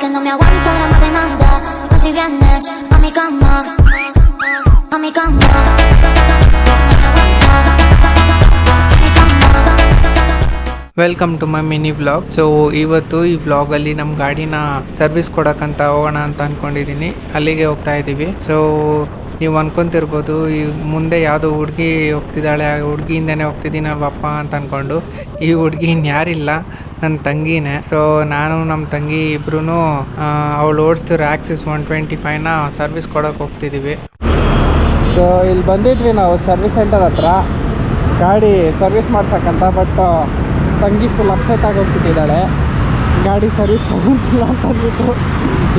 que no me aguanto la más de nada. Y pues si vienes a mi cama, a mi cama, welcome to my mini vlog. So ಇವತ್ತು ಈ ವ್ಲಾಗಲ್ಲಿ ನಮ್ಮ ಗಾಡಿನ service ಕೊಡೋಕ್ಕಂತ ಹೋಗೋಣ ಅಂತ ಅಂದ್ಕೊಂಡಿದ್ದೀನಿ. ಅಲ್ಲಿಗೆ ಹೋಗ್ತಾ ಇದ್ದೀವಿ. ಸೊ ನೀವು ಅನ್ಕೊಂತಿರ್ಬೋದು ಈ ಮುಂದೆ ಯಾವುದೋ ಹುಡುಗಿ ಹೋಗ್ತಿದ್ದಾಳೆ, ಆ ಹುಡುಗಿಯಿಂದನೇ ಹೋಗ್ತಿದ್ದೀನಲ್ವಪ್ಪ ಅಂತ ಅಂದ್ಕೊಂಡು. ಈ ಹುಡುಗಿ ಇನ್ಯಾರಿಲ್ಲ, ನನ್ನ ತಂಗಿನೇ. ಸೊ ನಾನು ನಮ್ಮ ತಂಗಿ ಇಬ್ರು ಅವಳು ಓಡಿಸ್ತಿರೋ ಆಕ್ಸಿಸ್ 125ನ ಸರ್ವಿಸ್ ಕೊಡೋಕೆ ಹೋಗ್ತಿದ್ದೀವಿ. ಸೊ ಇಲ್ಲಿ ಬಂದಿದ್ವಿ ನಾವು ಸರ್ವಿಸ್ ಸೆಂಟರ್ ಹತ್ರ ಗಾಡಿ ಸರ್ವಿಸ್ ಮಾಡ್ಸಕ್ಕಂತ. ಬಟ್ ತಂಗಿ ಫುಲ್ ಅಪ್ಸೆಟ್ ಆಗೋಗ್ತಿದ್ದಾಳೆ, ಗಾಡಿ ಸರ್ವಿಸ್ ತಗೊಂತಿಲ್ಲ ಅಂತ ಅಂದ್ಬಿಟ್ಟು.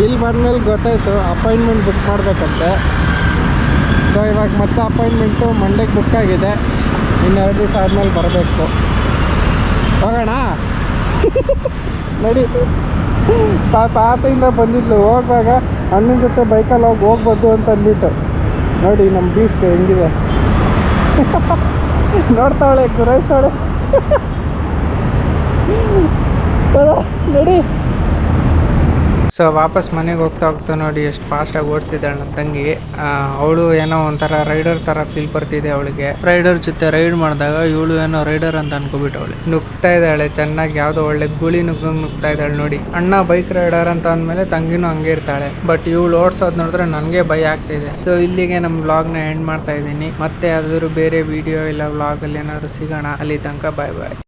ಇಲ್ಲಿ ಬಂದಮೇಲೆ ಗೊತ್ತಾಯಿತು ಅಪಾಯಿಂಟ್ಮೆಂಟ್ ಬುಕ್ ಮಾಡಬೇಕಂತೆ. ಸೊ ಇವಾಗ ಮತ್ತೆ ಅಪಾಯಿಂಟ್ಮೆಂಟು ಮಂಡೇಗೆ ಬುಕ್ ಆಗಿದೆ. ಇನ್ನೆರಡು ದಿವಸ ಆದಮೇಲೆ ಬರಬೇಕು. ಹೋಗೋಣ ನಡಿ. ಆತೆಯಿಂದ ಬಂದಿದ್ಲು, ಹೋಗುವಾಗ ಅಣ್ಣನ ಜೊತೆ ಬೈಕಲ್ಲಿ ಹೋಗ್ಬೋದು ಅಂತ ಅಂದ್ಬಿಟ್ಟು. ನೋಡಿ ನಮ್ಮ ಬೀಸ್ಟ್ ಹೆಂಗಿದೆ ನೋಡ್ತಾವಳೆ, ಗುರಾಯಿಸ್ತಾವಳೆ. ನಡಿ. ಸೊ ವಾಪಸ್ ಮನೆಗೆ ಹೋಗ್ತಾ ನೋಡಿ ಎಷ್ಟು ಫಾಸ್ಟಾಗಿ ಓಡಿಸ್ತಿದ್ದಾಳೆ ನನ್ನ ತಂಗಿ. ಅವಳು ಏನೋ ಒಂಥರ ರೈಡರ್ ಥರ ಫೀಲ್ ಬರ್ತಿದೆ ಅವಳಿಗೆ. ರೈಡರ್ ಜೊತೆ ರೈಡ್ ಮಾಡಿದಾಗ ಇವಳು ಏನೋ ರೈಡರ್ ಅಂತ ಅನ್ಕೋಬಿಟ್ಟವಳು. ನುಗ್ತಾ ಇದ್ದಾಳೆ ಚೆನ್ನಾಗಿ, ಯಾವುದೋ ಒಳ್ಳೆ ಗುಳಿ ನುಗ್ತಾ ಇದ್ದಾಳೆ ನೋಡಿ. ಅಣ್ಣ ಬೈಕ್ ರೈಡರ್ ಅಂತ ಅಂದಮೇಲೆ ತಂಗಿನೂ ಹಂಗೆ ಇರ್ತಾಳೆ. ಬಟ್ ಇವಳು ಓಡಿಸೋದು ನೋಡಿದ್ರೆ ನನಗೆ ಭಯ ಆಗ್ತಿದೆ. ಸೊ ಇಲ್ಲಿಗೆ ನಮ್ಮ ವ್ಲಾಗ್ನ ಎಂಡ್ ಮಾಡ್ತಾ ಇದ್ದೀನಿ. ಮತ್ತೆ ಯಾವ್ದಾದ್ರು ಬೇರೆ ವಿಡಿಯೋ ಇಲ್ಲ ವ್ಲಾಗಲ್ಲಿ ಏನಾದ್ರು ಸಿಗೋಣ. ಅಲ್ಲಿ ತನಕ ಬಾಯ್ ಬಾಯ್.